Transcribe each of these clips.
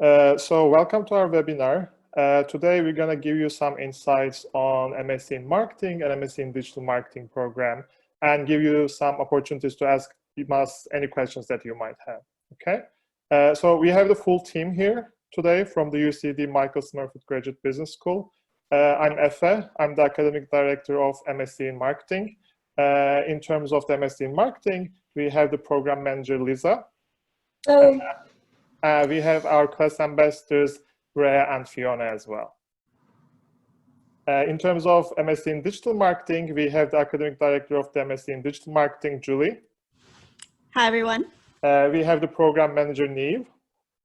So welcome to our webinar. Today we're going to give you some insights on MSc in Marketing and MSc in Digital Marketing program and give you some opportunities to ask us any questions that you might have. Okay. So we have the full team here today from the UCD Michael Smurfit Graduate Business School. I'm Efe. I'm the Academic Director of MSc in Marketing. In terms of the MSc in Marketing, we have the Program Manager, Lisa. Hello. We have our class ambassadors, Rhea and Fiona as well. In terms of MSc in Digital Marketing, we have the Academic Director of the MSc in Digital Marketing, Julie. Hi, everyone. We have the Program Manager, Neve.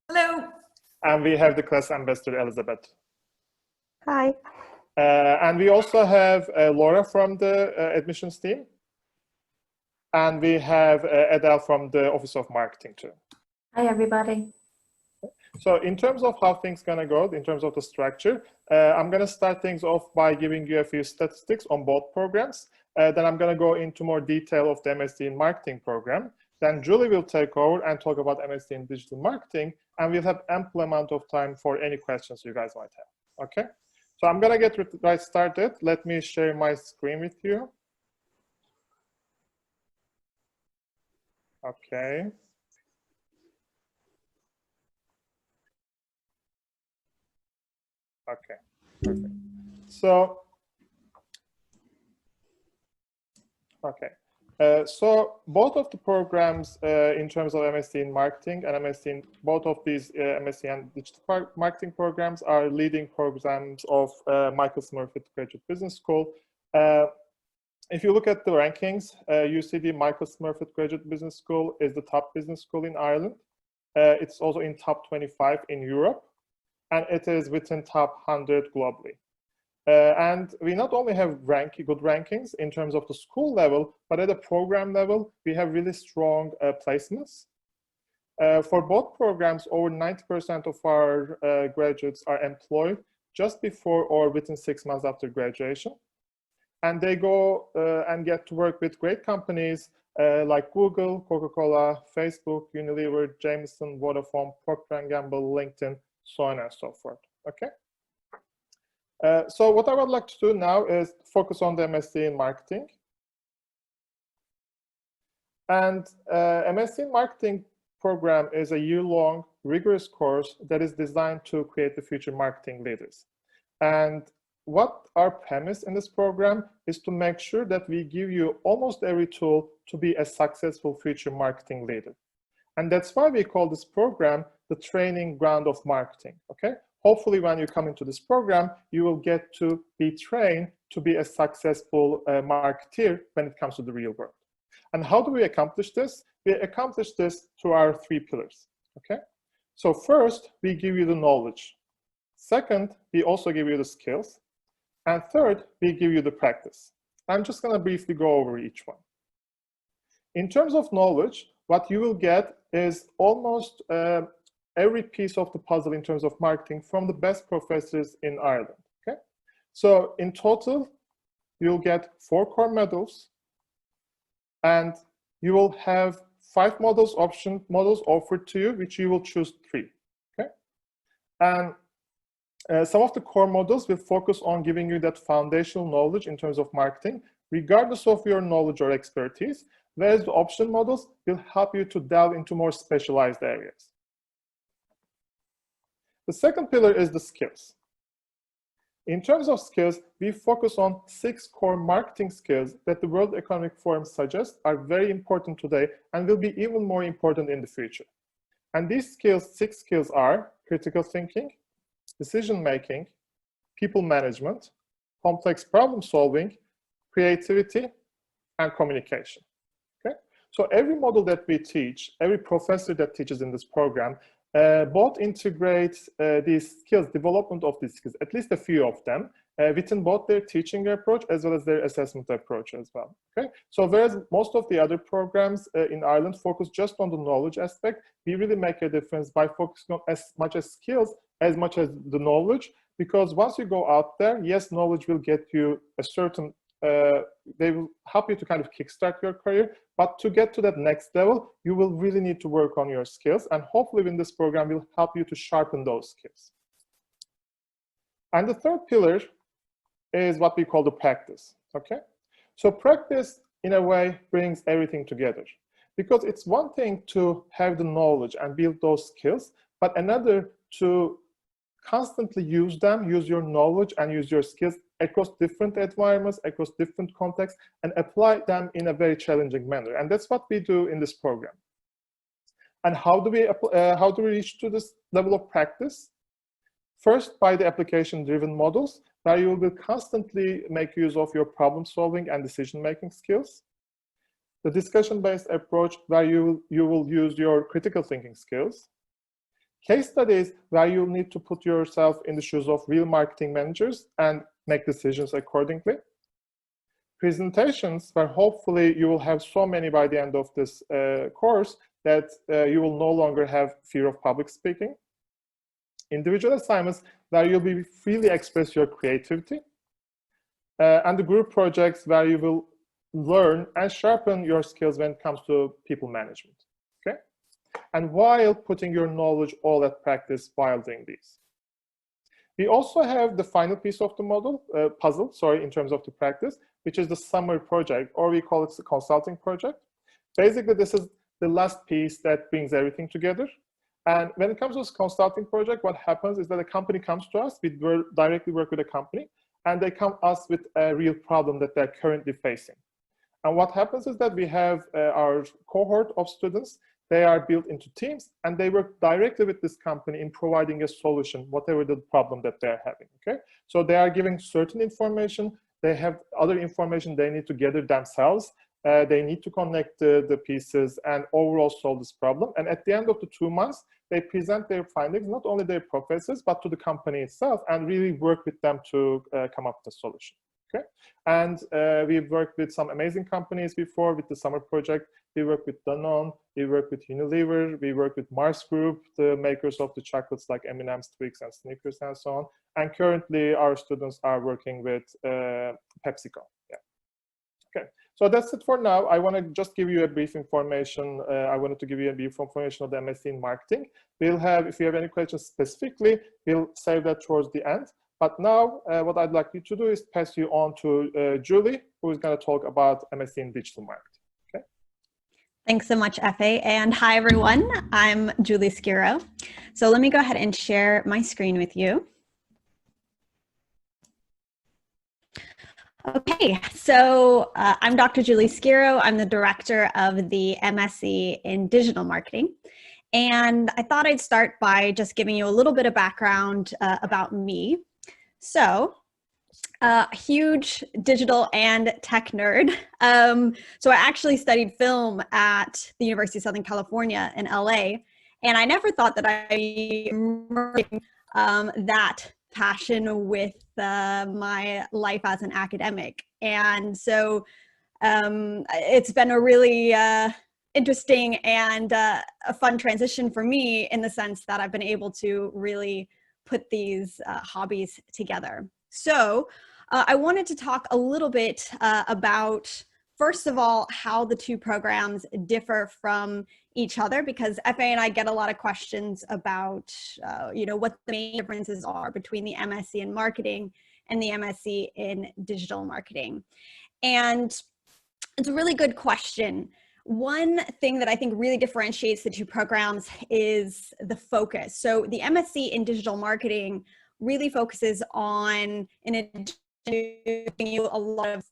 Hello. And we have the class ambassador, Elizabeth. Hi. And we also have Laura from the admissions team. And we have Adele from the Office of Marketing too. Hi, everybody. So in terms of how things gonna go, in terms of the structure, I'm gonna start things off by giving you a few statistics on both programs. Then I'm gonna go into more detail of the MSc in Marketing program. Then Julie will take over and talk about MSc in Digital Marketing, and we'll have ample amount of time for any questions you guys might have. Okay. So I'm gonna get right started. Let me share my screen with you. Okay. Okay, perfect. So, so both of the programs in terms of MSc in Marketing and MSc in both of these MSc and Digital Marketing programs are leading programs of Michael Smurfit Graduate Business School. If you look at the rankings, UCD Michael Smurfit Graduate Business School is the top business school in Ireland. It's also in top 25 in Europe. And it is within top 100 globally. And we not only have good rankings in terms of the school level, but at the program level, we have really strong placements. For both programs, over 90% of our graduates are employed just before or within 6 months after graduation. And they go and get to work with great companies like Google, Coca-Cola, Facebook, Unilever, Jameson, Vodafone, Procter & Gamble, LinkedIn, so on and so forth. Okay. So what I would like to do now is focus on the MSc in Marketing. And MSc in Marketing program is a year-long, rigorous course that is designed to create the future marketing leaders. And what our premise in this program is to make sure that we give you almost every tool to be a successful future marketing leader. And that's why we call this program the training ground of marketing, okay? Hopefully when you come into this program, you will get to be trained to be a successful marketeer when it comes to the real world. And how do we accomplish this? We accomplish this through our 3 pillars, okay? So first, we give you the knowledge. Second, we also give you the skills. And third, we give you the practice. I'm just gonna briefly go over each one. In terms of knowledge, what you will get is almost every piece of the puzzle in terms of marketing from the best professors in Ireland. Okay, so in total, you'll get 4 core modules, and you will have 5 models offered to you, which you will choose 3. Okay, and some of the core modules will focus on giving you that foundational knowledge in terms of marketing, regardless of your knowledge or expertise. Whereas the option models will help you to delve into more specialized areas. The second pillar is the skills. In terms of skills, we focus on 6 core marketing skills that the World Economic Forum suggests are very important today and will be even more important in the future. And these 6 skills are critical thinking, decision-making, people management, complex problem solving, creativity, and communication. So every model that we teach, every professor that teaches in this program, both integrates these skills, development of these skills, at least a few of them, within both their teaching approach as well as their assessment approach as well. Okay, so whereas most of the other programs in Ireland focus just on the knowledge aspect, we really make a difference by focusing on as much as skills as much as the knowledge, because once you go out there, yes, knowledge will get you a certain they will help you to kind of kickstart your career. But to get to that next level, you will really need to work on your skills. And hopefully in this program will help you to sharpen those skills. And the third pillar is what we call the practice, okay? So practice, in a way, brings everything together. Because it's one thing to have the knowledge and build those skills, but another to constantly use them, use your knowledge and use your skills across different environments, across different contexts, and apply them in a very challenging manner. And that's what we do in this program. And how do we reach to this level of practice? First, by the application-driven models, where you will constantly make use of your problem-solving and decision-making skills. The discussion-based approach, where you will use your critical thinking skills. Case studies, where you'll need to put yourself in the shoes of real marketing managers and make decisions accordingly. Presentations, where hopefully you will have so many by the end of this course that you will no longer have fear of public speaking. Individual assignments, where you'll be freely express your creativity. And the group projects, where you will learn and sharpen your skills when it comes to people management, okay? And while putting your knowledge all at practice while doing these. We also have the final piece of the puzzle, in terms of the practice, which is the summer project, or we call it the consulting project. Basically, this is the last piece that brings everything together. And when it comes to this consulting project, what happens is that a company comes to us, we directly work with a company, and they come to us with a real problem that they're currently facing. And what happens is that we have our cohort of students, they are built into teams, and they work directly with this company in providing a solution, whatever the problem that they're having, okay? So they are giving certain information, they have other information they need to gather themselves, they need to connect the pieces and overall solve this problem. And at the end of the 2 months, they present their findings, not only their professors, but to the company itself, and really work with them to come up with a solution. Okay, and we've worked with some amazing companies before with the summer project. We work with Danone, we work with Unilever, we work with Mars Group, the makers of the chocolates like M&M's, Twix, and Snickers, and so on. And currently, our students are working with PepsiCo. Yeah. Okay, so that's it for now. I want to just give you a brief information. I wanted to give you a brief information of the MSc in marketing. We'll have, if you have any questions specifically, we'll save that towards the end. But now, what I'd like you to do is pass you on to Julie, who is going to talk about MSc in digital marketing. Okay. Thanks so much, Efe. And hi, everyone. I'm Julius Cairo. So let me go ahead and share my screen with you. Okay, so I'm Dr. Julius Cairo. I'm the director of the MSc in digital marketing. And I thought I'd start by just giving you a little bit of background about me. So, huge digital and tech nerd. So I actually studied film at the University of Southern California in LA, and I never thought that I'd be merging that passion with my life as an academic. And so it's been a really interesting and a fun transition for me in the sense that I've been able to really put these hobbies together. So I wanted to talk a little bit about, first of all, how the two programs differ from each other, because Efe and I get a lot of questions about, what the main differences are between the MSc in marketing and the MSc in digital marketing. And it's a really good question. One thing that I think really differentiates the two programs is the focus. So the MSc in digital marketing really focuses on, in addition to giving you a lot of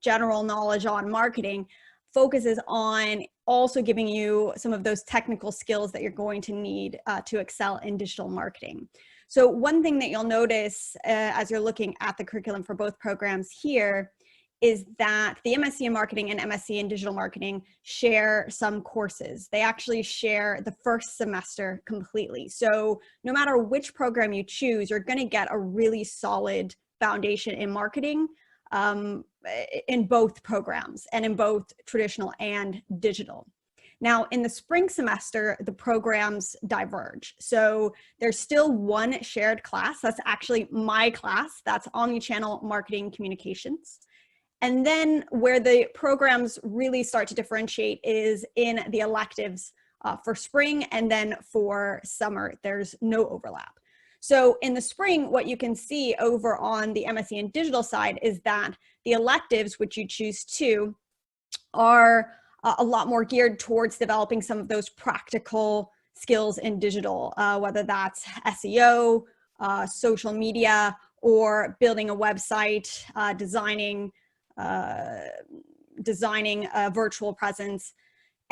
general knowledge on marketing, focuses on also giving you some of those technical skills that you're going to need to excel in digital marketing. So one thing that you'll notice as you're looking at the curriculum for both programs here is that the MSc in marketing and MSc in digital marketing share some courses. They actually share the first semester completely. So no matter which program you choose, you're going to get a really solid foundation in marketing in both programs and in both traditional and digital. Now, in the spring semester, the programs diverge. So there's still one shared class. That's actually my class. That's Omnichannel Marketing Communications. And then where the programs really start to differentiate is in the electives for spring, and then for summer, there's no overlap. So in the spring, what you can see over on the MSc in digital side is that the electives, which you choose to, are a lot more geared towards developing some of those practical skills in digital, whether that's SEO, social media, or building a website, designing a virtual presence.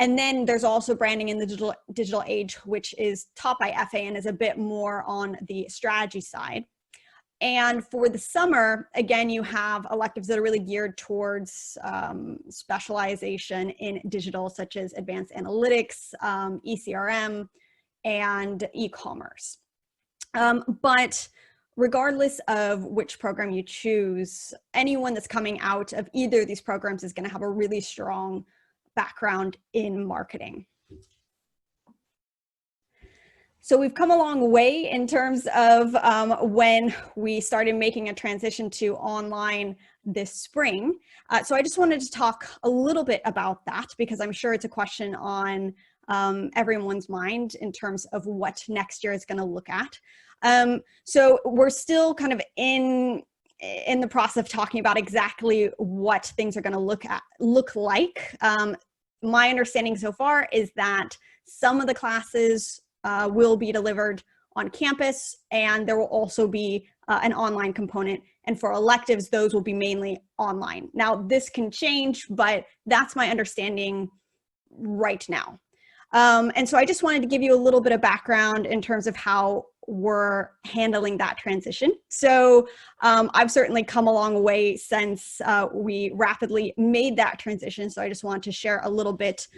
And then there's also branding in the digital age, which is taught by Efe and is a bit more on the strategy side. And for the summer, again, you have electives that are really geared towards specialization in digital, such as advanced analytics, ECRM, and e-commerce. But regardless of which program you choose, anyone that's coming out of either of these programs is going to have a really strong background in marketing. So we've come a long way in terms of when we started making a transition to online this spring. So I just wanted to talk a little bit about that, because I'm sure it's a question on everyone's mind in terms of what next year is going to look at. So we're still kind of in the process of talking about exactly what things are going to look like. My understanding so far is that some of the classes will be delivered on campus, and there will also be an online component. And for electives, those will be mainly online. Now, this can change, but that's my understanding right now. And so I just wanted to give you a little bit of background in terms of how we're handling that transition. So I've certainly come a long way since we rapidly made that transition. So I just want to share a little bit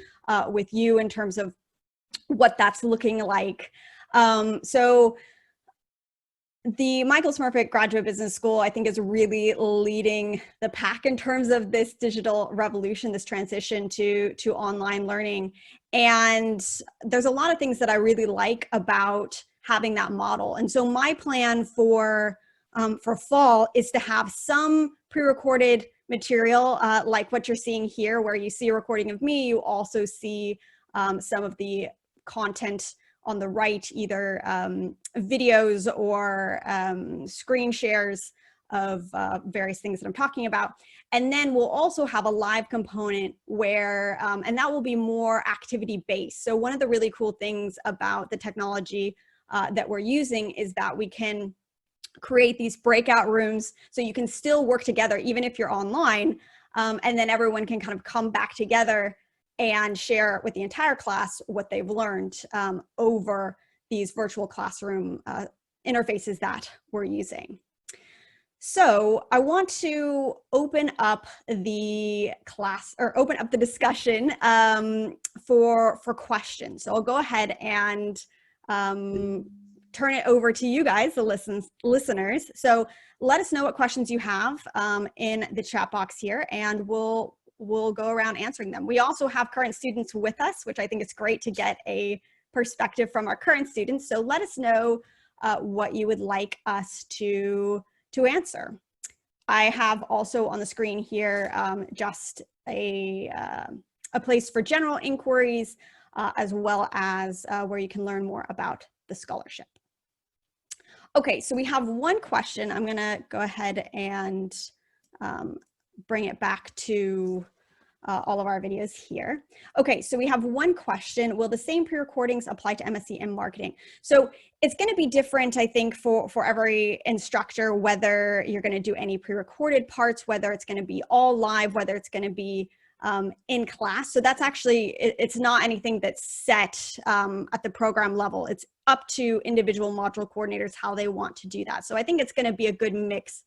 with you in terms of what that's looking like. So the Michael Smurfit Graduate Business School, I think, is really leading the pack in terms of this digital revolution, this transition to online learning. And there's a lot of things that I really like about having that model. And so my plan for fall is to have some pre-recorded material like what you're seeing here, where you see a recording of me. You also see some of the content on the right, either videos or screen shares of various things that I'm talking about. And then we'll also have a live component where, and that will be more activity based. So one of the really cool things about the technology that we're using is that we can create these breakout rooms so you can still work together even if you're online, and then everyone can kind of come back together and share with the entire class what they've learned over these virtual classroom interfaces that we're using. So I want to open up the class, or open up the discussion for questions. So I'll go ahead and turn it over to you guys, the listeners. So let us know what questions you have in the chat box here, and we'll go around answering them. We also have current students with us, which I think is great to get a perspective from our current students. So let us know what you would like us to answer. I have also on the screen here just a place for general inquiries, as well as where you can learn more about the scholarship. Okay, so we have one question. I'm gonna go ahead and bring it back to all of our videos here. Okay, so we have one question. Will the same pre-recordings apply to MSc in marketing? So it's going to be different, I think, for every instructor, whether you're going to do any pre-recorded parts, whether it's going to be all live, whether it's going to be in class. So that's actually, it's not anything that's set at the program level. It's up to individual module coordinators how they want to do that. So I think it's going to be a good mix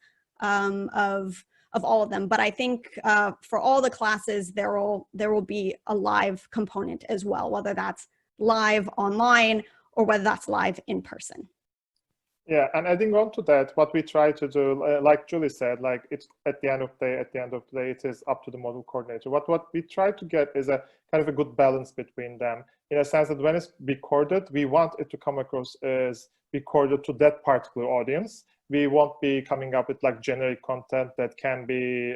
of all of them. But I think for all the classes, there will be a live component as well, whether that's live online or whether that's live in person. Yeah, and adding on to that, what we try to do, like Julie said, like it's at the end of the day, it is up to the module coordinator. What we try to get is a kind of a good balance between them, in a sense that when it's recorded, we want it to come across as recorded to that particular audience. we won't be coming up with like generic content that can be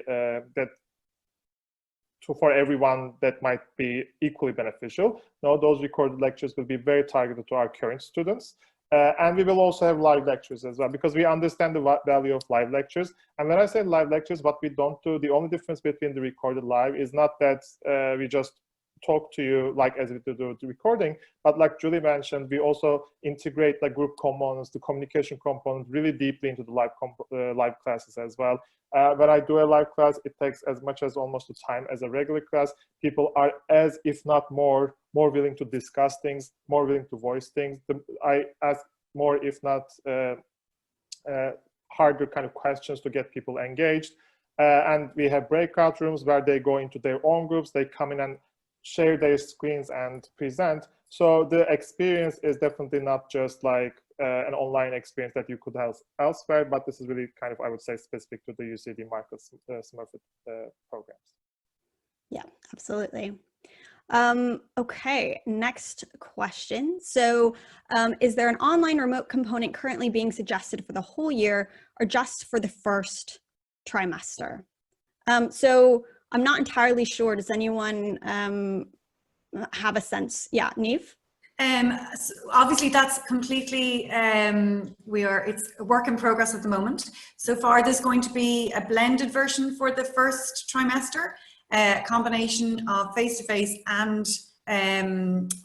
for everyone that might be equally beneficial. No, those recorded lectures will be very targeted to our current students. And we will also have live lectures as well, because we understand the value of live lectures. And when I say live lectures, what we don't do, the only difference between the recorded live is not that we just talk to you like as we do the recording, but like Julie mentioned, we also integrate the group components, the communication component really deeply into the live classes as well. When I do a live class, it takes as much as almost the time as a regular class. People are as, if not more willing to discuss things, more willing to voice things. I ask more, if not harder kind of questions to get people engaged. And we have breakout rooms where they go into their own groups, they come in and share their screens and present. So the experience is definitely not just like an online experience that you could have elsewhere, but this is really kind of, I would say, specific to the UCD Marcus Smurfit programs. Yeah, absolutely. Okay, next question. So is there an online remote component currently being suggested for the whole year or just for the first trimester? So I'm not entirely sure. Does anyone have a sense? Yeah, Neve? So obviously that's completely, it's a work in progress at the moment. So far there's going to be a blended version for the first trimester, a combination of face-to-face and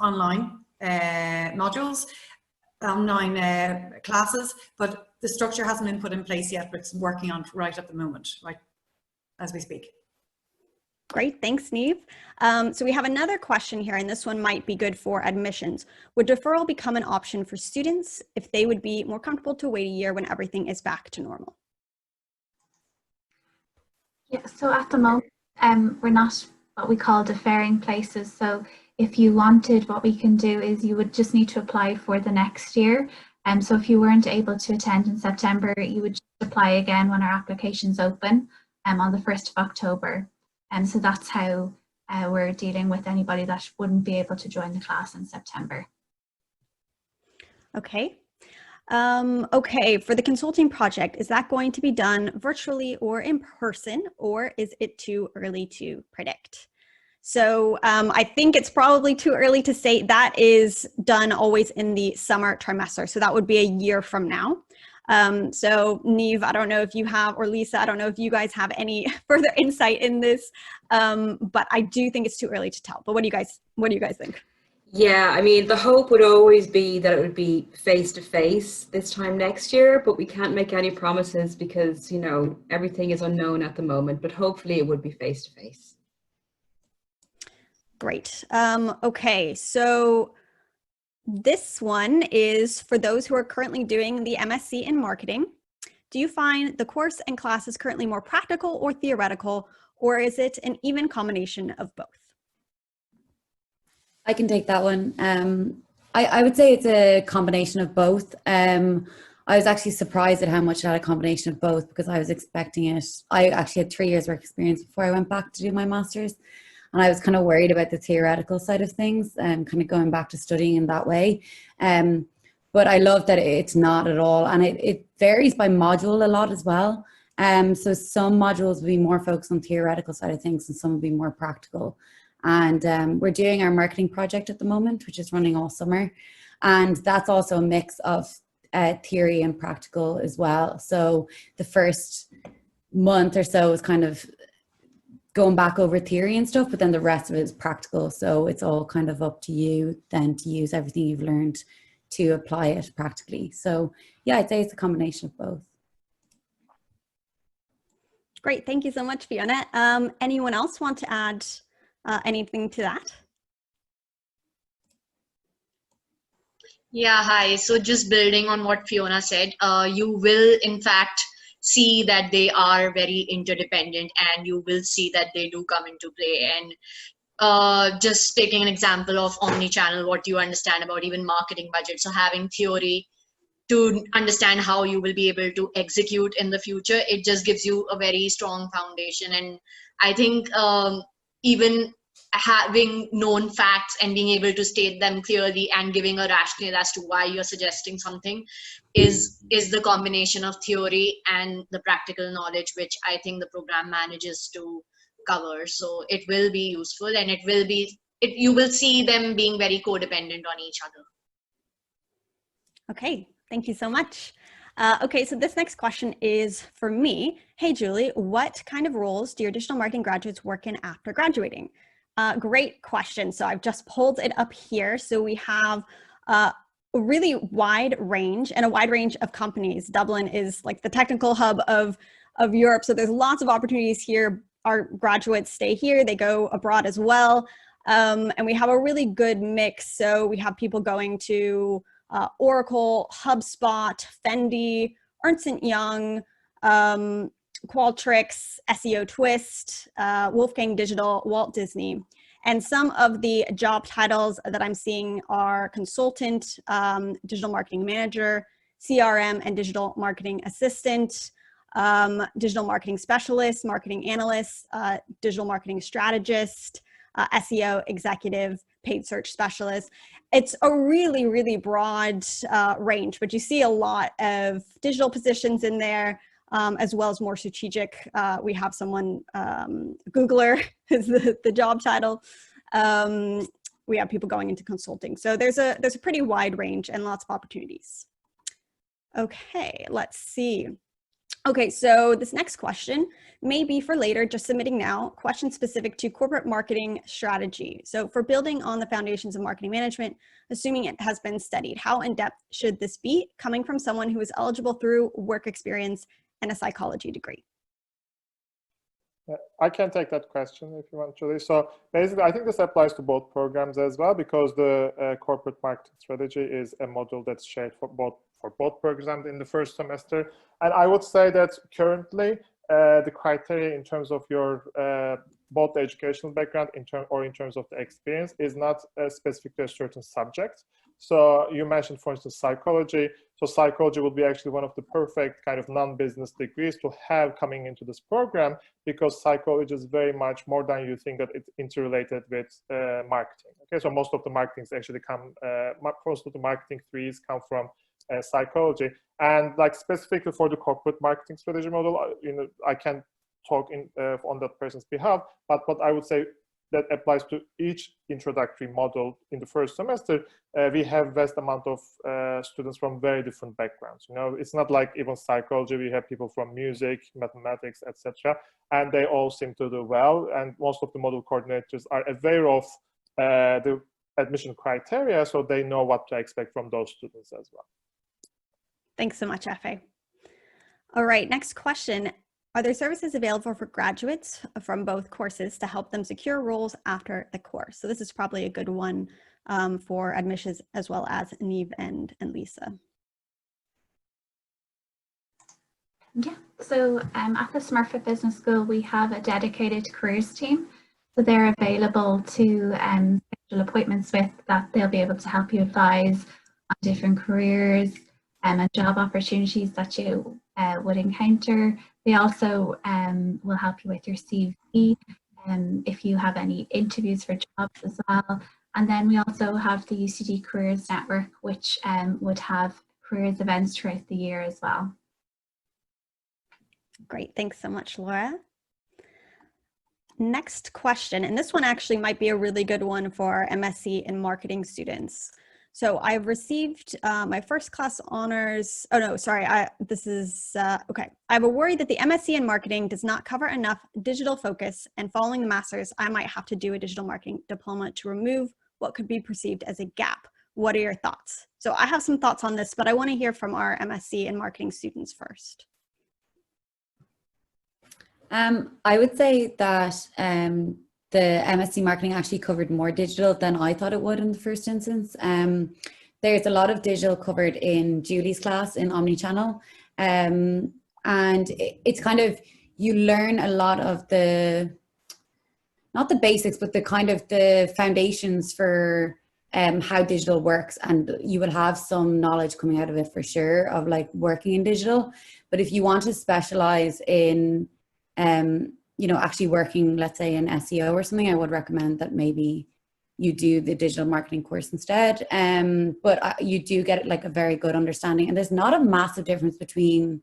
online modules, online classes, but the structure hasn't been put in place yet, but it's working on right at the moment, right as we speak. Great, thanks, Neve. So we have another question here, and this one might be good for admissions. Would deferral become an option for students if they would be more comfortable to wait a year when everything is back to normal? Yeah, so at the moment, we're not what we call deferring places. So if you wanted, what we can do is you would just need to apply for the next year. So if you weren't able to attend in September, you would just apply again when our applications open on the 1st of October. And so that's how we're dealing with anybody that wouldn't be able to join the class in September. Okay. Okay, for the consulting project, is that going to be done virtually or in person, or is it too early to predict? So I think it's probably too early to say. That is done always in the summer trimester. So that would be a year from now. So Neve, I don't know if you have, or Lisa, I don't know if you guys have any further insight in this, but I do think it's too early to tell. But what do you guys think? Yeah, I mean, the hope would always be that it would be face-to-face this time next year, but we can't make any promises because, you know, everything is unknown at the moment, but hopefully it would be face-to-face. Great. Okay, so this one is for those who are currently doing the MSc in marketing. Do you find the course and classes currently more practical or theoretical, or is it an even combination of both? I can take that one. I would say it's a combination of both. I was actually surprised at how much it had a combination of both because I was expecting it. I actually had 3 years work experience before I went back to do my master's. And I was kind of worried about the theoretical side of things and kind of going back to studying in that way. But I love that it's not at all. And it varies by module a lot as well. So some modules will be more focused on theoretical side of things and some will be more practical. And we're doing our marketing project at the moment, which is running all summer. And that's also a mix of theory and practical as well. So the first month or so is kind of going back over theory and stuff, but then the rest of it is practical. So it's all kind of up to you then to use everything you've learned to apply it practically. So yeah, I'd say it's a combination of both. Great, thank you so much, Fiona. Anyone else want to add anything to that? Yeah, hi. So just building on what Fiona said, you will in fact see that they are very interdependent, and you will see that they do come into play. And just taking an example of omni-channel, what you understand about even marketing budget. So having theory to understand how you will be able to execute in the future, it just gives you a very strong foundation. And I think even having known facts and being able to state them clearly and giving a rationale as to why you're suggesting something is the combination of theory and the practical knowledge, which I think the program manages to cover. So it will be useful, and you will see them being very codependent on each other. Okay, thank you so much. Okay, so this next question is for me. Hey, Julie, what kind of roles do your digital marketing graduates work in after graduating? Great question. So I've just pulled it up here. So we have a really wide range and a wide range of companies. Dublin is like the technical hub of Europe. So there's lots of opportunities here. Our graduates stay here, they go abroad as well. And we have a really good mix. So we have people going to Oracle, HubSpot, Fendi, Ernst & Young, Qualtrics, SEO Twist, Wolfgang Digital, Walt Disney. And some of the job titles that I'm seeing are consultant, digital marketing manager, CRM and digital marketing assistant, digital marketing specialist, marketing analyst, digital marketing strategist, SEO executive, paid search specialist. It's a really, really broad range, but you see a lot of digital positions in there, as well as more strategic. We have someone, Googler is the job title. We have people going into consulting. So there's a pretty wide range and lots of opportunities. Okay, let's see. Okay, so this next question may be for later, just submitting now, question specific to corporate marketing strategy. So for building on the foundations of marketing management, assuming it has been studied, how in-depth should this be, coming from someone who is eligible through work experience and a psychology degree? I can take that question if you want, Julie. So basically, I think this applies to both programs as well, because the corporate marketing strategy is a module that's shared for both programs in the first semester. And I would say that currently the criteria in terms of your both the educational background in terms of the experience is not specific to a certain subject. So you mentioned, for instance, psychology. So psychology would be actually one of the perfect kind of non-business degrees to have coming into this program, because psychology is very much more than you think that it's interrelated with marketing. Okay, so most of the marketing threes come from psychology. And like specifically for the corporate marketing strategy model, I can talk on that person's behalf, but what I would say that applies to each introductory module in the first semester. We have vast amount of students from very different backgrounds. It's not like even psychology, we have people from music, mathematics, etc. And they all seem to do well. And most of the module coordinators are aware of the admission criteria, so they know what to expect from those students as well. Thanks so much, Efe. All right, next question. Are there services available for graduates from both courses to help them secure roles after the course? So this is probably a good one for admissions as well as Neve and Lisa. Yeah, so at the Smurfit Business School, we have a dedicated careers team. So they're available to schedule appointments with that. They'll be able to help you advise on different careers and job opportunities that you would encounter. They also will help you with your CV if you have any interviews for jobs as well. And then we also have the UCD Careers Network, which would have careers events throughout the year as well. Great, thanks so much, Laura. Next question, and this one actually might be a really good one for MSc in marketing students. So I've received my first class honors. Oh no, sorry, okay. I have a worry that the MSc in marketing does not cover enough digital focus, and following the master's, I might have to do a digital marketing diploma to remove what could be perceived as a gap. What are your thoughts? So I have some thoughts on this, but I want to hear from our MSc in marketing students first. I would say that the MSc marketing actually covered more digital than I thought it would in the first instance. There's a lot of digital covered in Julie's class in omnichannel. And it's kind of, you learn a lot of the, not the basics, but the kind of the foundations for how digital works. And you will have some knowledge coming out of it for sure of like working in digital. But if you want to specialize in you know, actually working, let's say in SEO or something, I would recommend that maybe you do the digital marketing course instead. But you do get like a very good understanding, and there's not a massive difference between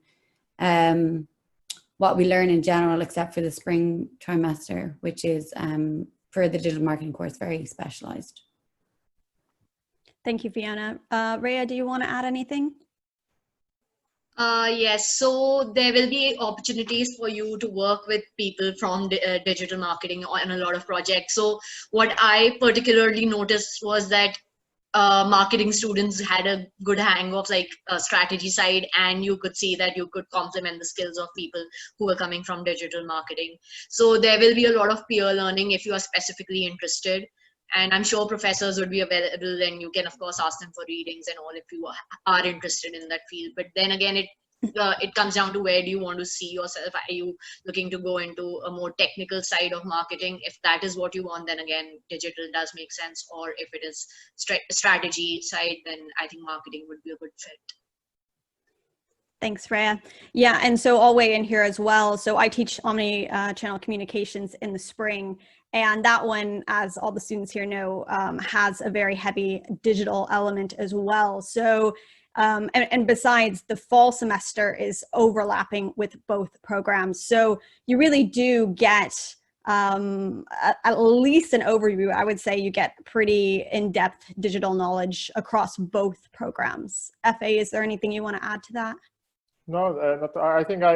what we learn in general, except for the spring trimester, which is for the digital marketing course, very specialized. Thank you, Fiona. Rhea, do you want to add anything? Yes, so there will be opportunities for you to work with people from digital marketing on a lot of projects. So what I particularly noticed was that marketing students had a good hang of like a strategy side, and you could see that you could complement the skills of people who were coming from digital marketing. So there will be a lot of peer learning if you are specifically interested. And I'm sure professors would be available, and you can of course ask them for readings and all if you are interested in that field. But then again, it comes down to where do you want to see yourself. Are you looking to go into a more technical side of marketing? If that is what you want, then again, digital does make sense. Or if it is strategy side, then I think marketing would be a good fit. Thanks, Rhea. Yeah, and so I'll weigh in here as well. So I teach omni-channel communications in the spring, and that one, as all the students here know, has a very heavy digital element as well. So, and besides, the fall semester is overlapping with both programs. So you really do get at least an overview. I would say you get pretty in-depth digital knowledge across both programs. Efe, is there anything you want to add to that? No, I think I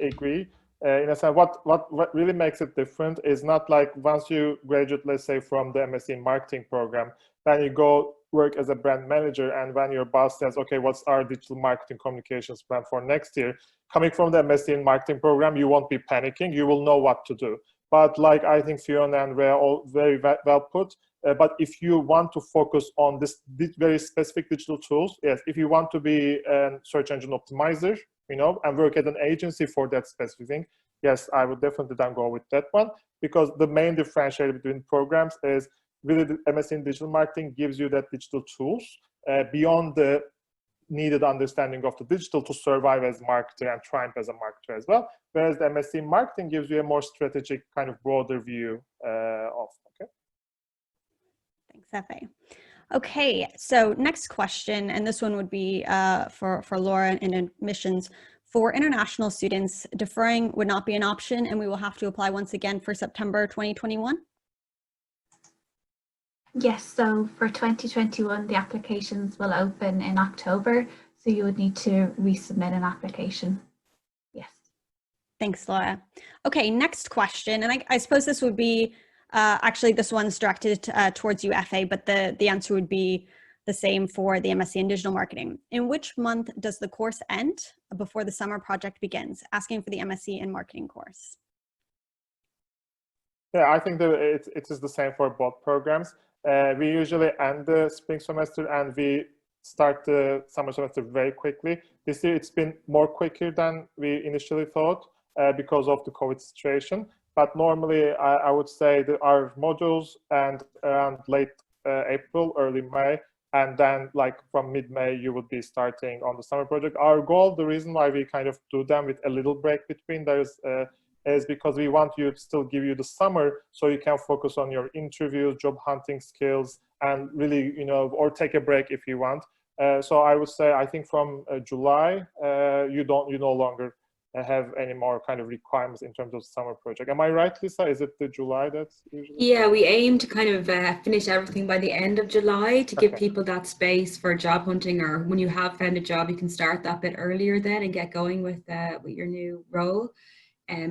agree. In a sense, what really makes it different is not like once you graduate, let's say, from the MSc in marketing program, then you go work as a brand manager, and when your boss says, okay, what's our digital marketing communications plan for next year? Coming from the MSc in marketing program, you won't be panicking, you will know what to do. But like I think Fiona and Rhea all very well put, but if you want to focus on this very specific digital tools, yes, if you want to be a search engine optimizer, you know, and work at an agency for that specific thing, yes, I would definitely then go with that one, because the main differentiator between programs is really the MSc in digital marketing gives you that digital tools beyond the needed understanding of the digital to survive as a marketer and triumph as a marketer as well, whereas the MSc in marketing gives you a more strategic kind of broader view of, okay? Thanks, Efe. Okay, so next question, and this one would be for Laura in admissions. For international students, deferring would not be an option, and we will have to apply once again for September 2021? Yes, so for 2021, the applications will open in October, so you would need to resubmit an application. Yes. Thanks, Laura. Okay, next question, and I suppose this would be, actually this one's directed towards you, Efe, but the answer would be the same for the MSc in digital marketing. In which month does the course end before the summer project begins? Asking for the MSc in marketing course. Yeah, I think that it is the same for both programs. We usually end the spring semester and we start the summer semester very quickly. This year it's been more quicker than we initially thought because of the COVID situation. But normally I would say that our modules end around late April, early May, and then like from mid-May you would be starting on the summer project. Our goal, the reason why we kind of do them with a little break between those is because we want you to still give you the summer so you can focus on your interviews, job hunting skills, and really, you know, or take a break if you want. So I would say, I think from July, you no longer have any more kind of requirements in terms of summer project. Am I right, Lisa? Is it the July that's usually? Yeah, we aim to kind of finish everything by the end of July to give people that space for job hunting, or when you have found a job, you can start that bit earlier then and get going with your new role.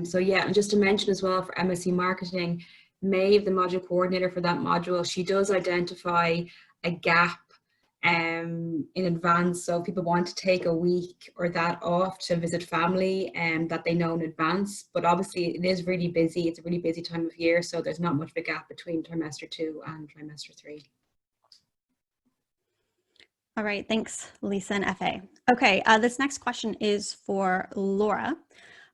So yeah, and just to mention as well for MSc Marketing, Maeve, the module coordinator for that module, she does identify a gap in advance. So if people want to take a week or that off to visit family that they know in advance, but obviously it is really busy. It's a really busy time of year, so there's not much of a gap between trimester 2 and trimester 3. All right, thanks, Lisa and Efe. Okay, this next question is for Laura.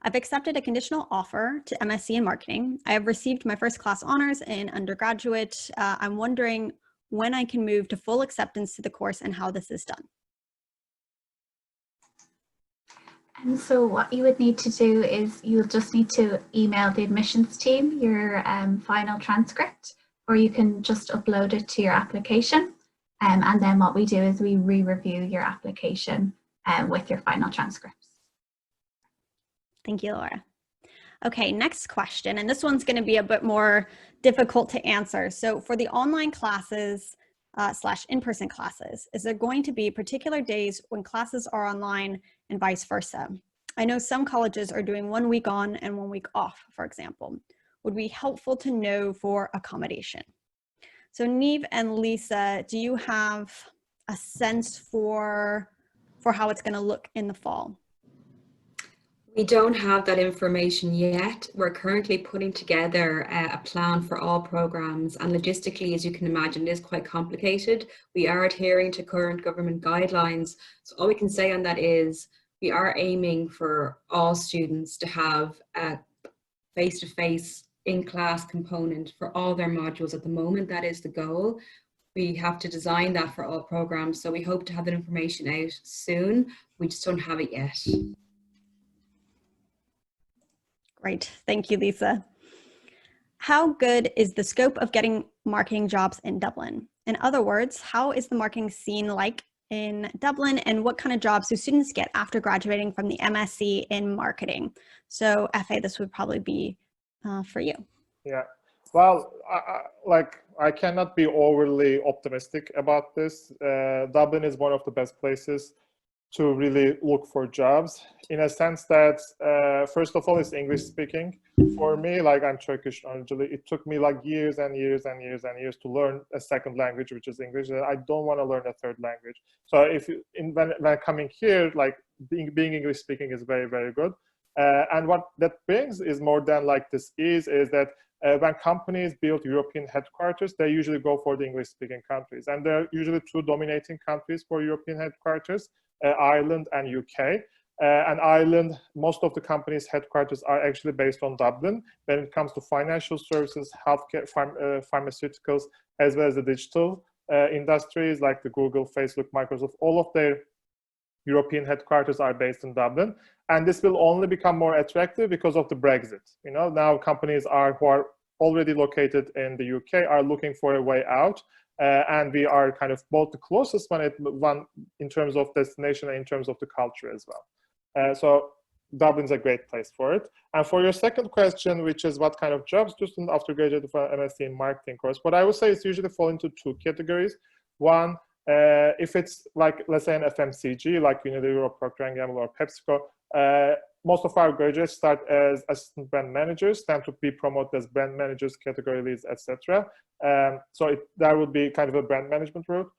I've accepted a conditional offer to MSc in marketing. I have received my first class honors in undergraduate. I'm wondering when I can move to full acceptance to the course and how this is done. And so what you would need to do is you'll just need to email the admissions team your final transcript, or you can just upload it to your application. And then what we do is we re-review your application with your final transcripts. Thank you, Laura. Okay, next question. And this one's going to be a bit more difficult to answer. So for the online classes / in-person classes, is there going to be particular days when classes are online and vice versa? I know some colleges are doing 1 week on and 1 week off, for example. Would be helpful to know for accommodation. So Neve and Lisa, do you have a sense for how it's going to look in the fall? We don't have that information yet. We're currently putting together a plan for all programs, and logistically, as you can imagine, it is quite complicated. We are adhering to current government guidelines. So all we can say on that is we are aiming for all students to have a face-to-face in-class component for all their modules at the moment. That is the goal. We have to design that for all programs. So we hope to have that information out soon. We just don't have it yet. Great. Thank you, Lisa. How good is the scope of getting marketing jobs in Dublin? In other words, how is the marketing scene like in Dublin, and what kind of jobs do students get after graduating from the MSc in marketing? So Efe, this would probably be for you. Yeah, well, I cannot be overly optimistic about this. Dublin is one of the best places to really look for jobs, in a sense that first of all, it's English speaking. For me, like I'm Turkish originally, it took me like years and years and years and years to learn a second language, which is English. I don't want to learn a third language. So if you, when coming here, like being English speaking is very, very good. And what that brings is more than like this is that when companies build European headquarters, they usually go for the English speaking countries. And there are usually two dominating countries for European headquarters, Ireland and UK. And Ireland, most of the companies' headquarters are actually based on Dublin. When it comes to financial services, healthcare, pharmaceuticals, as well as the digital industries like the Google, Facebook, Microsoft, all of their European headquarters are based in Dublin. And this will only become more attractive because of the Brexit. You know, now companies who are already located in the UK are looking for a way out. And we are kind of both the closest one in terms of destination and in terms of the culture as well. So Dublin's a great place for it. And for your second question, which is what kind of jobs do students after graduating from MSc in marketing course, what I would say is usually fall into two categories. One, if it's like, let's say an FMCG, like Unilever, Procter & Gamble, or PepsiCo, most of our graduates start as assistant brand managers, tend to be promoted as brand managers, category leads, etc. So that would be kind of a brand management route.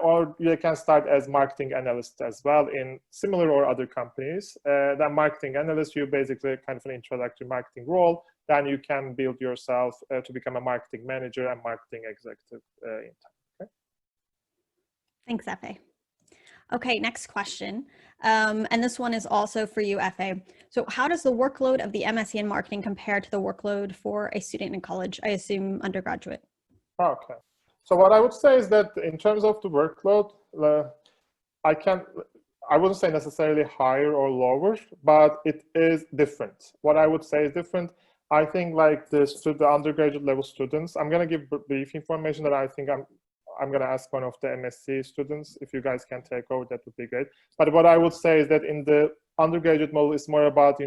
Or you can start as marketing analyst as well in similar or other companies. Then marketing analyst, you basically kind of an introductory marketing role. Then you can build yourself to become a marketing manager and marketing executive in time. Okay? Thanks, Efe. Okay, next question. And this one is also for you, Efe. So how does the workload of the MSc in marketing compare to the workload for a student in college, I assume undergraduate? Okay. So what I would say is that in terms of the workload, I wouldn't say necessarily higher or lower, but it is different. What I would say is different. I think like the undergraduate level students, I'm going to give brief information that I think I'm going to ask one of the MSc students. If you guys can take over, that would be great. But what I would say is that in the undergraduate model, it's more about,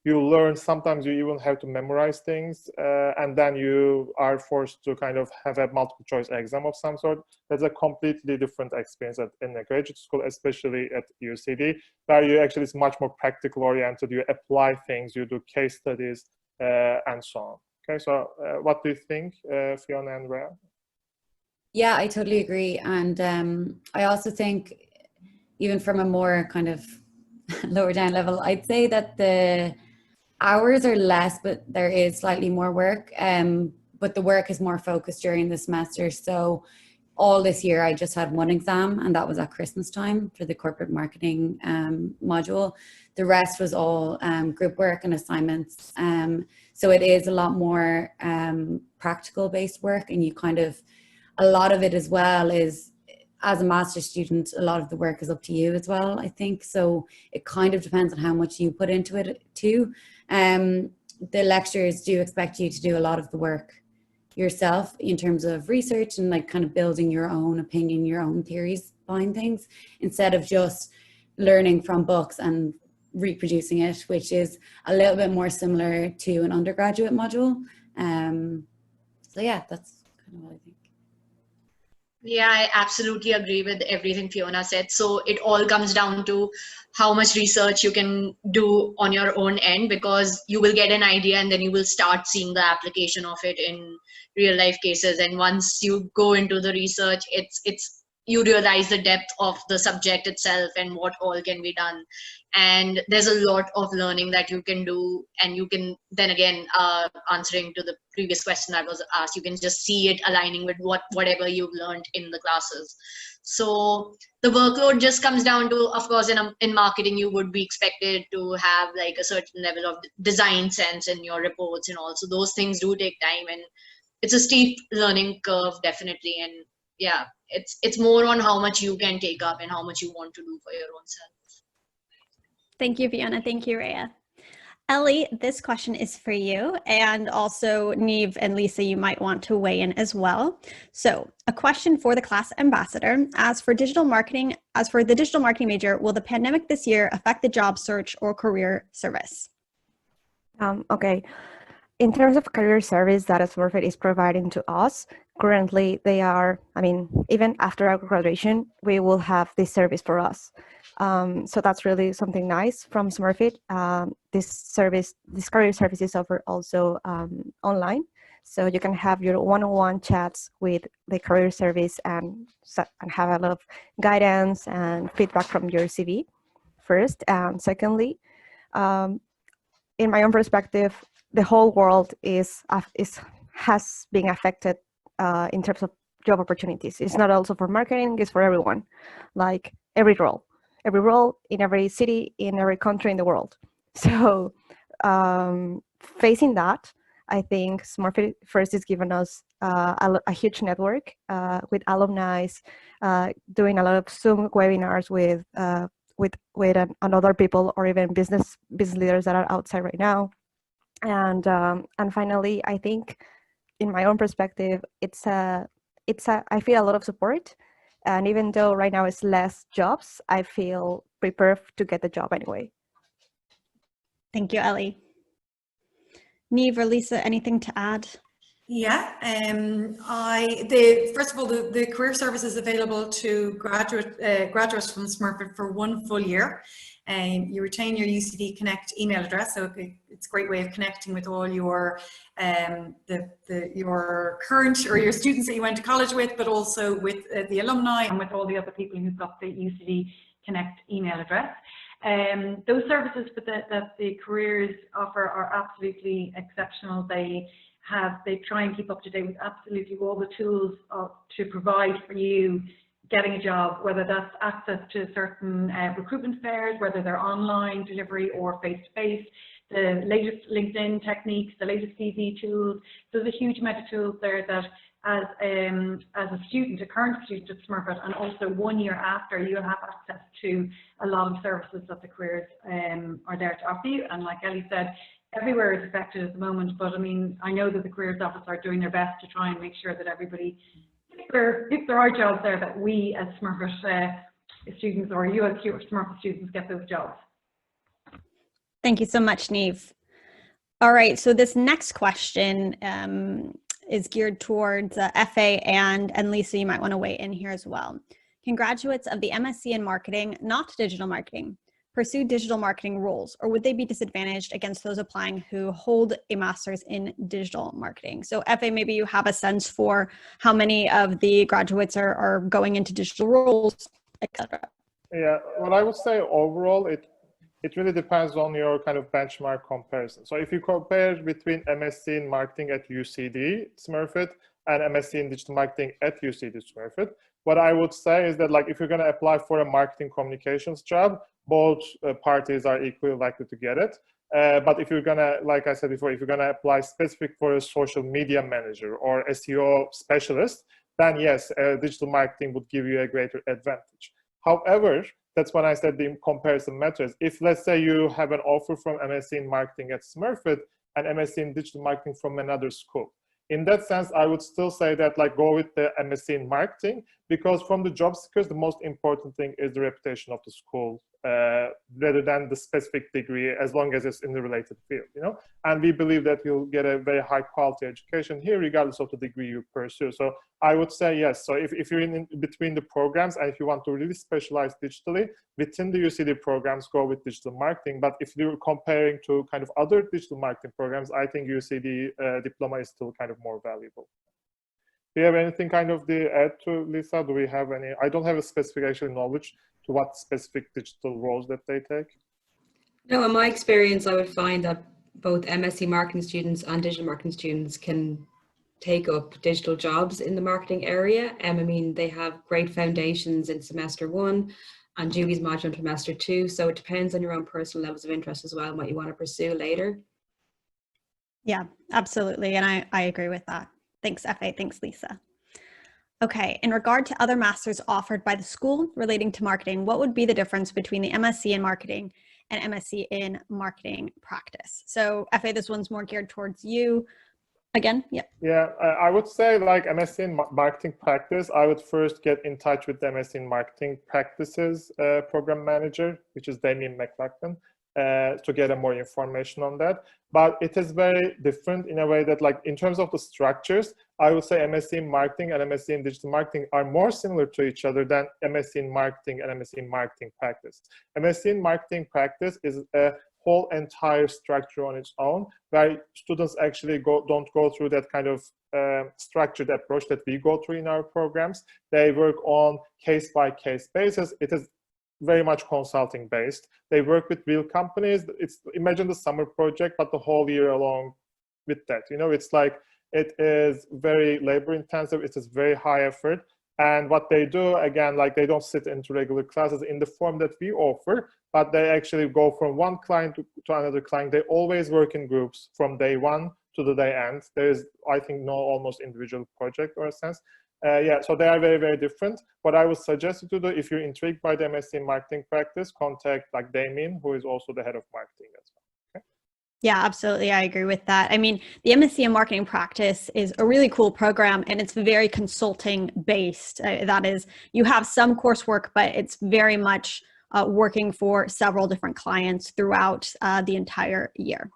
you learn, sometimes you even have to memorize things, and then you are forced to kind of have a multiple choice exam of some sort. That's a completely different experience in a graduate school, especially at UCD, where you actually is much more practical oriented. You apply things, you do case studies, and so on. Okay, so what do you think, Fiona and Rhea? Yeah, I totally agree. And I also think, even from a more kind of lower down level, I'd say that the hours are less, but there is slightly more work. But the work is more focused during the semester. So all this year, I just had one exam, and that was at Christmas time for the corporate marketing module. The rest was all group work and assignments. So it is a lot more practical based work, and you kind of, a lot of it as well is as a master's student, a lot of the work is up to you as well, I think. So it kind of depends on how much you put into it too. The lecturers do expect you to do a lot of the work yourself in terms of research and like kind of building your own opinion, your own theories behind things, instead of just learning from books and reproducing it, which is a little bit more similar to an undergraduate module. So yeah, that's kind of what I think. Yeah, I absolutely agree with everything Fiona said. So it all comes down to how much research you can do on your own end, because you will get an idea and then you will start seeing the application of it in real life cases. And once you go into the research, you realize the depth of the subject itself and what all can be done. And there's a lot of learning that you can do. And you can then again, answering to the previous question that was asked, you can just see it aligning with whatever you've learned in the classes. So the workload just comes down to, of course, in marketing, you would be expected to have like a certain level of design sense in your reports, and also those things do take time, and it's a steep learning curve, definitely. And yeah, it's more on how much you can take up and how much you want to do for your own self. Thank you, Fiona. Thank you, Rhea. Ellie, this question is for you, and also Neve and Lisa, you might want to weigh in as well. So, a question for the class ambassador: as for the digital marketing major, will the pandemic this year affect the job search or career service? Okay. In terms of career service that Smurfit is providing to us, currently they are, even after our graduation, we will have this service for us. So that's really something nice from Smurfit. This career service is offered also online. So you can have your one-on-one chats with the career service and have a lot of guidance and feedback from your CV first. And secondly, in my own perspective, the whole world has been affected in terms of job opportunities. It's not also for marketing, it's for everyone, like every role in every city, in every country in the world. So facing that, I think Smurfit first is giving us a huge network with alumni, doing a lot of Zoom webinars with other people, or even business leaders that are outside right now. And finally, I think, in my own perspective, I feel a lot of support. And even though right now it's less jobs, I feel prepared to get the job anyway. Thank you, Ellie. Neve or Lisa, anything to add? Yeah, first of all, the career service is available to graduates from Smurfit for 1 full year. You retain your UCD Connect email address, so it's a great way of connecting with all your your current or your students that you went to college with, but also with the alumni and with all the other people who've got the UCD Connect email address. Those services that the careers offer are absolutely exceptional. They try and keep up to date with absolutely all the tools to provide for you getting a job, whether that's access to certain recruitment fairs, whether they're online delivery or face-to-face, the latest LinkedIn techniques, the latest CV tools. So there's a huge amount of tools there that as a student, a current student at Smurfit, and also 1 year after, you'll have access to a lot of services that the careers are there to offer you. And like Ellie said, everywhere is affected at the moment, but I know that the careers office are doing their best to try and make sure that everybody, if there are jobs there, that we as Smurfit students, or you as Smurfit students, get those jobs. Thank you so much, Neve. All right, so this next question is geared towards Efe and Lisa, you might want to weigh in here as well. Can graduates of the MSc in marketing, not digital marketing, pursue digital marketing roles, or would they be disadvantaged against those applying who hold a master's in digital marketing? So Efe, maybe you have a sense for how many of the graduates are going into digital roles, etc. Yeah, what I would say overall, it really depends on your kind of benchmark comparison. So if you compare between MSc in marketing at UCD Smurfit and MSc in digital marketing at UCD Smurfit, what I would say is that, like, if you're going to apply for a marketing communications job, both parties are equally likely to get it. But if you're going to, like I said before, if you're going to apply specific for a social media manager or SEO specialist, then yes, digital marketing would give you a greater advantage. However, that's when I said the comparison matters. If, let's say, you have an offer from MSc in marketing at Smurfit and MSc in digital marketing from another school, in that sense, I would still say that, like, go with the MSc in marketing, because from the job seekers, the most important thing is the reputation of the school, rather than the specific degree, as long as it's in the related field, you know. And we believe that you'll get a very high quality education here, regardless of the degree you pursue. So I would say yes. So if you're in between the programs, and if you want to really specialize digitally within the UCD programs, go with digital marketing. But if you're comparing to kind of other digital marketing programs, I think UCD diploma is still kind of more valuable. Do you have anything kind of to add to, Lisa? Do we have any? I don't have a specific actual knowledge to what specific digital roles that they take. No, in my experience, I would find that both MSc marketing students and digital marketing students can take up digital jobs in the marketing area. I mean, they have great foundations in semester 1 and Julie's module in semester 2. So it depends on your own personal levels of interest as well and what you want to pursue later. Yeah, absolutely. And I agree with that. Thanks, Efe. Thanks, Lisa. Okay, in regard to other masters offered by the school relating to marketing, what would be the difference between the MSc in marketing and MSc in marketing practice? So, Efe, this one's more geared towards you. Again, yeah. Yeah, I would say, like, MSc in marketing practice, I would first get in touch with the MSc in marketing practices program manager, which is Damien McLaughlin, to get more information on that. But it is very different in a way that, like, in terms of the structures, I would say MSc in marketing and MSc in digital marketing are more similar to each other than MSc in marketing and MSc in marketing practice. MSc in marketing practice is a whole entire structure on its own, where students actually don't go through that kind of structured approach that we go through in our programs. They work on case-by-case basis. It is very much consulting based. They work with real companies. It's, imagine the summer project, but the whole year along with that. You know, it's like, it is very labor intensive. It is very high effort. And what they do, again, like, they don't sit into regular classes in the form that we offer, but they actually go from one client to another client. They always work in groups from day one to the day end. There is, I think, no almost individual project or a sense. Yeah, so they are very, very different. What I would suggest you to do, if you're intrigued by the MSc in marketing practice, contact, like, Damien, who is also the head of marketing as well. Okay? Yeah, absolutely. I agree with that. I mean, the MSc in marketing practice is a really cool program, and it's very consulting based. That is, you have some coursework, but it's very much working for several different clients throughout the entire year.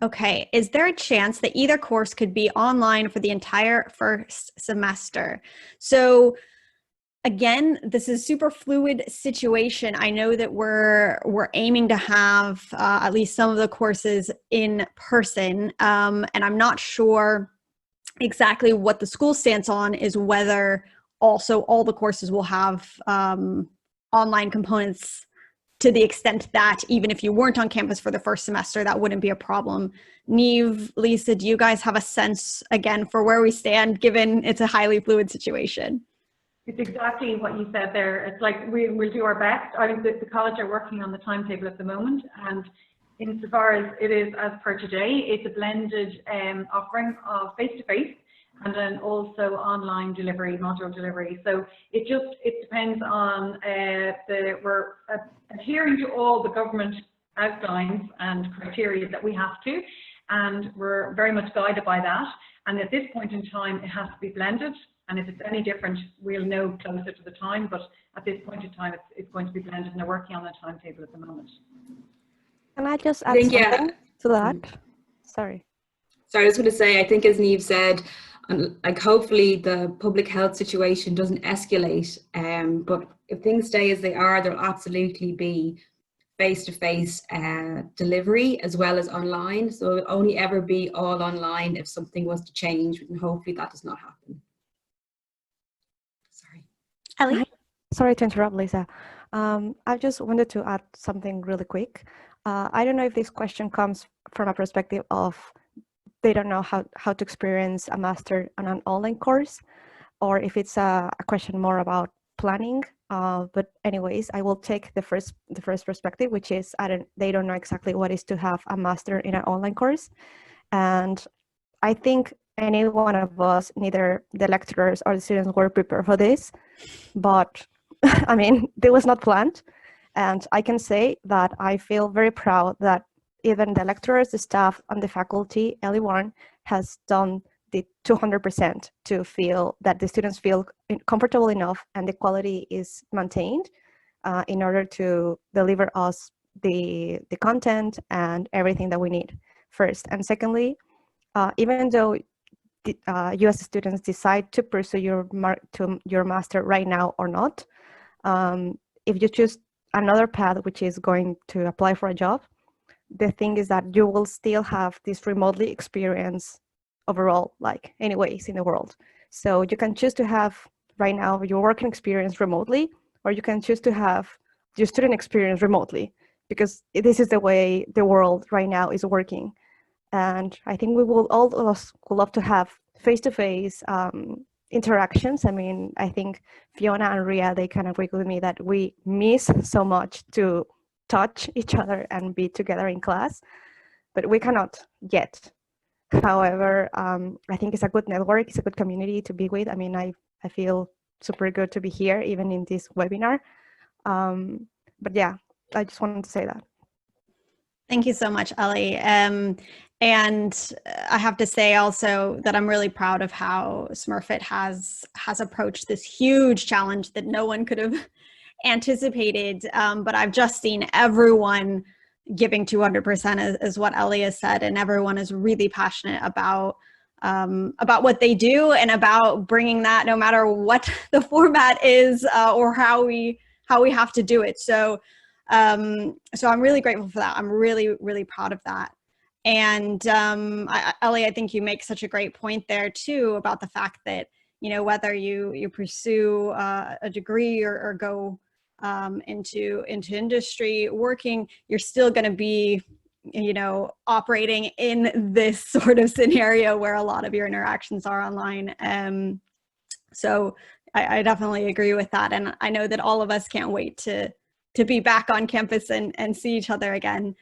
Okay, is there a chance that either course could be online for the entire first semester? So again, this is a super fluid situation. I know that we're aiming to have at least some of the courses in person, and I'm not sure exactly what the school stance on is, whether also all the courses will have online components, to the extent that even if you weren't on campus for the first semester, that wouldn't be a problem. Neve, Lisa, do you guys have a sense, again, for where we stand, given it's a highly fluid situation? It's exactly what you said there. It's like, we'll do our best. I think that the college are working on the timetable at the moment, and insofar as it is as per today, it's a blended offering of face-to-face and then also online delivery, module delivery. So it depends on we're adhering to all the government outlines and criteria that we have to, and we're very much guided by that. And at this point in time, it has to be blended. And if it's any different, we'll know closer to the time. But at this point in time, it's going to be blended, and they're working on the timetable at the moment. Can I just add something to that? Sorry, I was going to say, I think, as Neve said, like, hopefully the public health situation doesn't escalate. But if things stay as they are, there'll absolutely be face-to-face delivery as well as online. So it'll only ever be all online if something was to change, and hopefully that does not happen. Sorry. Ellie? Sorry to interrupt, Lisa. I just wanted to add something really quick. I don't know if this question comes from a perspective of they don't know how to experience a master on an online course, or if it's a question more about planning. But anyways, I will take the first perspective, which is they don't know exactly what it is to have a master in an online course. And I think any one of us, neither the lecturers or the students were prepared for this. But I mean, it was not planned. And I can say that I feel very proud that even the lecturers, the staff, and the faculty, everyone has done the 200% to feel that the students feel comfortable enough and the quality is maintained in order to deliver us the content and everything that we need, first. And secondly, even though you as students decide to pursue your master right now or not, if you choose another path, which is going to apply for a job, the thing is that you will still have this remotely experience overall, like anyways in the world. So you can choose to have right now your working experience remotely, or you can choose to have your student experience remotely, because this is the way the world right now is working. And I think we will all of us would love to have face-to-face interactions. I mean, I think Fiona and Ria, they can agree with me that we miss so much to touch each other and be together in class, but we cannot yet. However, I think it's a good network, it's a good community to be with. I mean, I feel super good to be here, even in this webinar. But yeah, I just wanted to say that. Thank you so much, Ellie. And I have to say also that I'm really proud of how Smurfit has approached this huge challenge that no one could have anticipated. But I've just seen everyone giving 200%, as what Ellie has said, and everyone is really passionate about what they do and about bringing that, no matter what the format is or how we have to do it. So I'm really grateful for that. I'm really, really proud of that. And Ellie, I think you make such a great point there too about the fact that, you know, whether you pursue a degree or go into industry working, you're still going to be, you know, operating in this sort of scenario where a lot of your interactions are online. So I definitely agree with that. And I know that all of us can't wait to be back on campus and see each other again.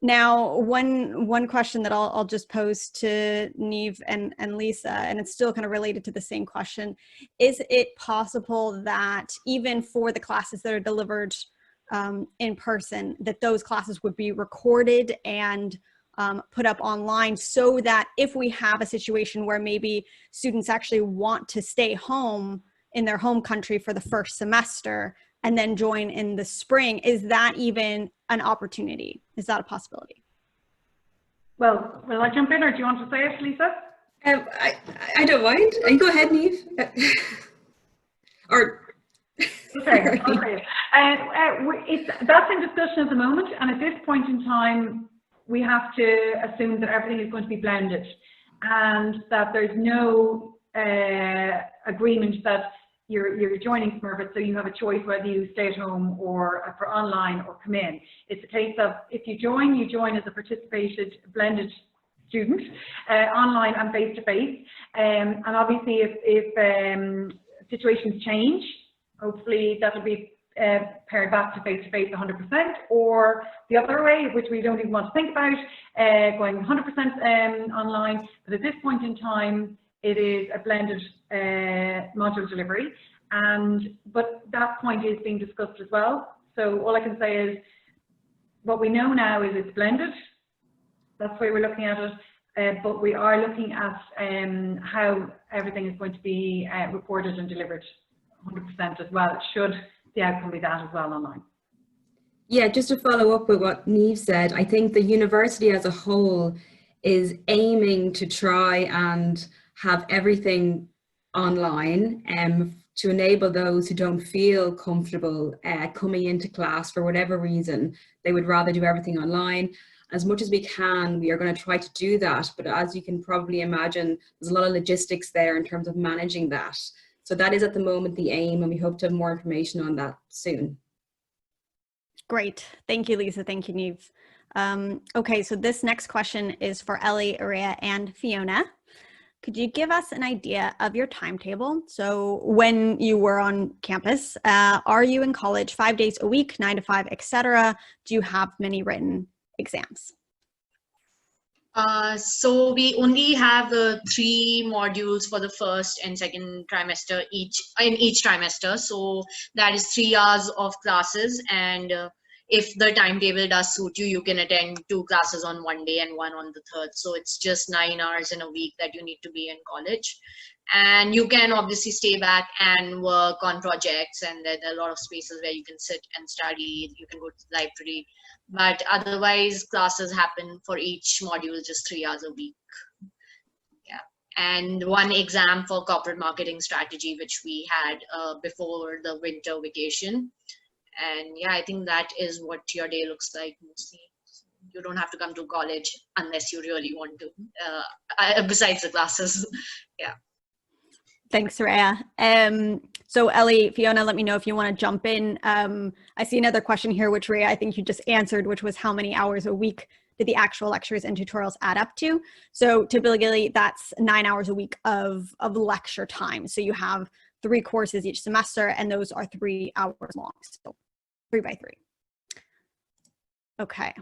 Now, one question that I'll just pose to Neve and Lisa, and it's still kind of related to the same question. Is it possible that even for the classes that are delivered in person, that those classes would be recorded and put up online, so that if we have a situation where maybe students actually want to stay home in their home country for the first semester and then join in the spring, is that even an opportunity? Is that a possibility? Well, will I jump in, or do you want to say it, Lisa? I don't mind. Go ahead, Neve. Okay, that's in discussion at the moment, and at this point in time, we have to assume that everything is going to be blended, and that there's no agreement that you're joining Smurfit, so you have a choice whether you stay at home or for online or come in. It's a case of, if you join as a participated blended student, online and face-to-face. And obviously if situations change, hopefully that'll be paired back to face-to-face 100%, or the other way, which we don't even want to think about, going 100% online. But at this point in time, it is a blended module delivery, but that point is being discussed as well. So all I can say is, what we know now is it's blended. That's the way we're looking at it, but we are looking at how everything is going to be recorded and delivered 100% as well, should the outcome be that as well online. Yeah, just to follow up with what Neve said, I think the university as a whole is aiming to try and have everything online to enable those who don't feel comfortable coming into class for whatever reason. They would rather do everything online. As much as we can, we are going to try to do that, but as you can probably imagine, there's a lot of logistics there in terms of managing that. So that is at the moment the aim, and we hope to have more information on that soon. Great. Thank you, Lisa. Thank you, Neve. Okay, so this next question is for Ellie, Ria, and Fiona. Could you give us an idea of your timetable? So when you were on campus, are you in college 5 days a week, 9 to 5, etc.? Do you have many written exams? So we only have 3 modules for the first and second trimester in each trimester. So that is 3 hours of classes, and if the timetable does suit you, you can attend 2 classes on one day and 1 on the third. So it's just 9 hours in a week that you need to be in college. And you can obviously stay back and work on projects, and there are a lot of spaces where you can sit and study. You can go to the library. But otherwise, classes happen for each module just 3 hours a week. Yeah, and 1 exam for corporate marketing strategy, which we had before the winter vacation. And yeah, I think that is what your day looks like mostly. You don't have to come to college unless you really want to, besides the classes. Yeah. Thanks, Rhea. So Ellie, Fiona, let me know if you want to jump in. I see another question here, which Rhea, I think you just answered, which was how many hours a week did the actual lectures and tutorials add up to? So typically that's 9 hours a week of lecture time. So you have 3 courses each semester, and those are 3 hours long. So 3 by 3. Okay.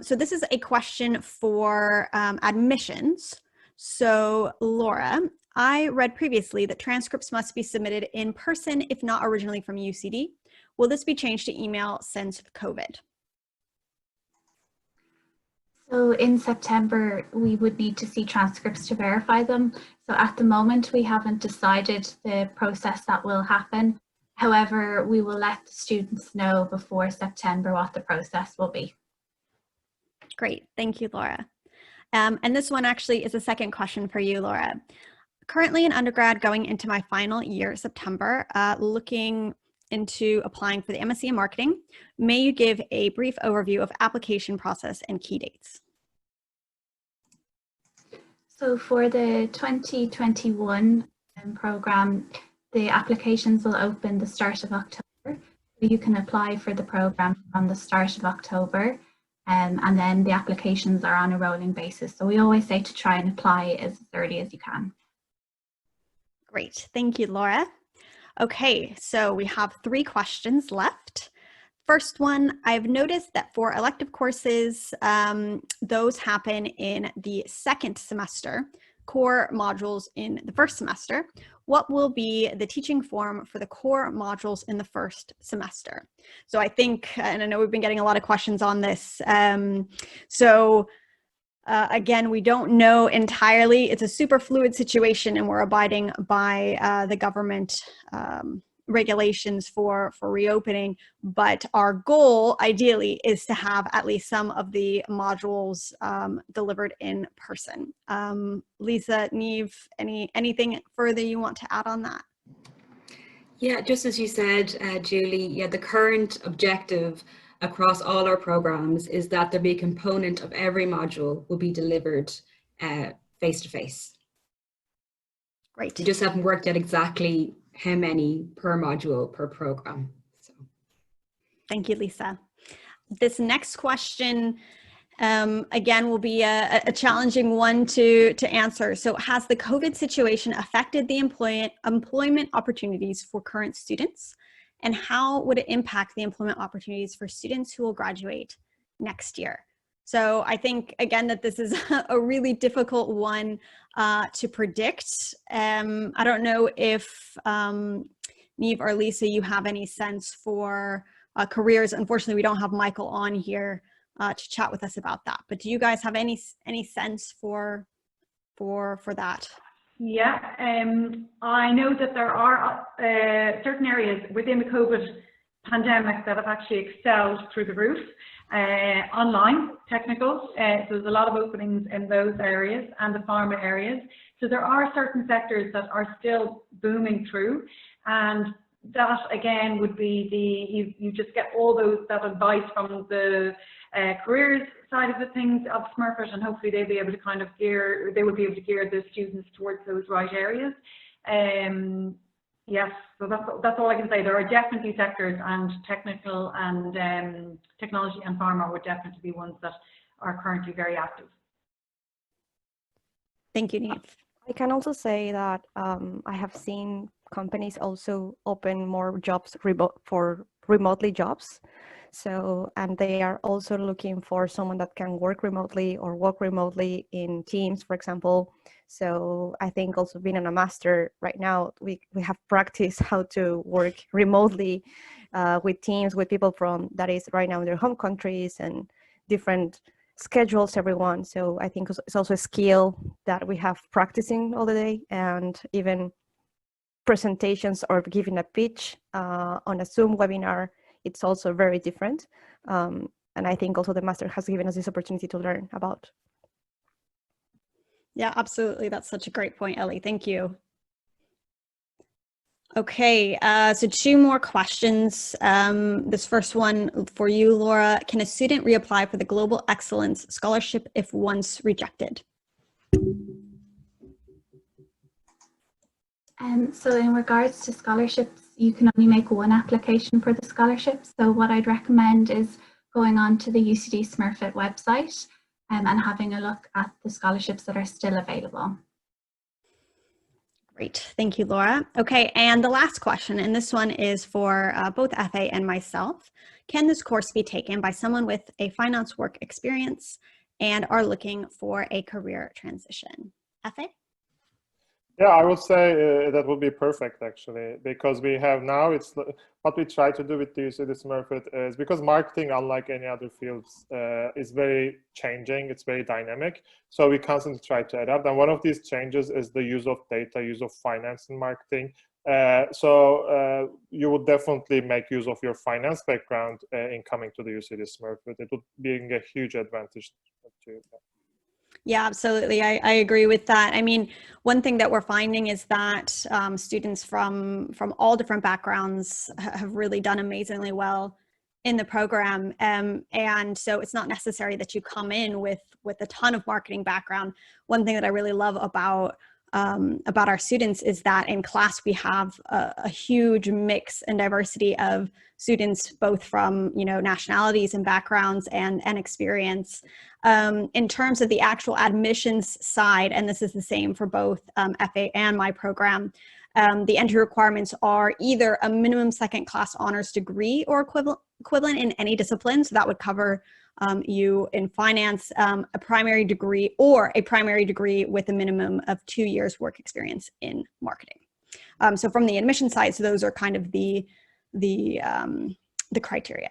So this is a question for admissions. So Laura, I read previously that transcripts must be submitted in person if not originally from UCD. Will this be changed to email since COVID? So in September, we would need to see transcripts to verify them. So at the moment, we haven't decided the process that will happen. However, we will let the students know before September what the process will be. Great, thank you, Laura. And this one actually is a second question for you, Laura. Currently an undergrad going into my final year, September, looking into applying for the MSc in Marketing. May you give a brief overview of application process and key dates? So for the 2021 program, the applications will open the start of October. You can apply for the program from the start of October, and then the applications are on a rolling basis. So we always say to try and apply as early as you can. Great, thank you, Laura. Okay, so we have 3 questions left. First one, I've noticed that for elective courses, those happen in the second semester, core modules in the first semester. What will be the teaching form for the core modules in the first semester? So I think, and I know we've been getting a lot of questions on this. Again, we don't know entirely. It's a super fluid situation, and we're abiding by the government regulations for reopening. But our goal, ideally, is to have at least some of the modules delivered in person. Lisa, Neve, anything further you want to add on that? Yeah, just as you said, Julie, yeah, the current objective across all our programs is that there be a component of every module will be delivered face-to-face. Great. We just haven't worked out exactly how many per module per program. So. Thank you, Lisa. This next question, again, will be a challenging one to answer. So has the COVID situation affected the employment opportunities for current students? And how would it impact the employment opportunities for students who will graduate next year? So I think, again, that this is a really difficult one to predict. I don't know if Neve or Lisa, you have any sense for careers. Unfortunately, we don't have Michael on here to chat with us about that. But do you guys have any sense for that? Yeah, I know that there are certain areas within the COVID pandemic that have actually excelled through the roof. Online, technical, so there's a lot of openings in those areas and the pharma areas. So there are certain sectors that are still booming through, and that again would be you just get all that advice from the careers side of the things of Smurfit, and hopefully they'll be able to kind of gear the students towards those right areas. Yes, so that's all I can say. There are definitely sectors, and technical and technology and pharma would definitely be ones that are currently very active. Thank you, Neve. I can also say that I have seen companies also open more jobs for remotely jobs. So, and they are also looking for someone that can work remotely or work remotely in teams, for example. So I think also being in a master right now, we have practiced how to work remotely with teams, with people from that is right now in their home countries and different schedules, everyone. So I think it's also a skill that we have practicing all the day, and even presentations or giving a pitch on a Zoom webinar, it's also very different. And I think also the master has given us this opportunity to learn about. Yeah, absolutely. That's such a great point, Ellie. Thank you. Okay, so 2 more questions. This first one for you, Laura. Can a student reapply for the Global Excellence Scholarship if once rejected? So in regards to scholarships, you can only make one application for the scholarship. So what I'd recommend is going on to the UCD Smurfit website and having a look at the scholarships that are still available. Great, thank you, Laura. Okay, and the last question, and this one is for both Efe and myself. Can this course be taken by someone with a finance work experience and are looking for a career transition? Efe? Yeah, I would say that would be perfect, actually, because we have now, it's what we try to do with the UCD Smurfit is, because marketing, unlike any other fields, is very changing, it's very dynamic. So we constantly try to adapt. And one of these changes is the use of data, use of finance in marketing. So you would definitely make use of your finance background in coming to the UCD Smurfit. It would be a huge advantage to you. Yeah, absolutely. I agree with that. I mean, one thing that we're finding is that students from all different backgrounds have really done amazingly well in the program. And so it's not necessary that you come in with a ton of marketing background. One thing that I really love about our students is that in class we have a huge mix and diversity of students, both from nationalities and backgrounds and experience. In terms of the actual admissions side, and this is the same for both FA and my program, the entry requirements are either a minimum second class honors degree or equivalent in any discipline. So that would cover you in finance, a primary degree, or a primary degree with a minimum of 2 years work experience in marketing. So from the admission side, so those are kind of the criteria.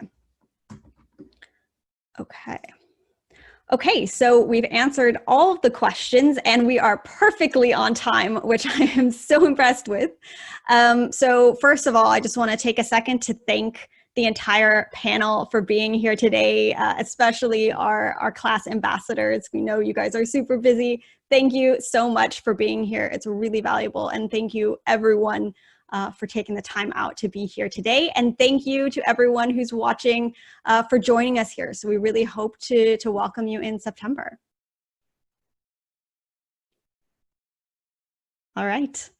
Okay, so we've answered all of the questions and we are perfectly on time, which I am so impressed with. So first of all, I just want to take a second to thank the entire panel for being here today, especially our class ambassadors. We know you guys are super busy. Thank you so much for being here. It's really valuable. And thank you everyone for taking the time out to be here today. And thank you to everyone who's watching for joining us here. So we really hope to welcome you in September. All right.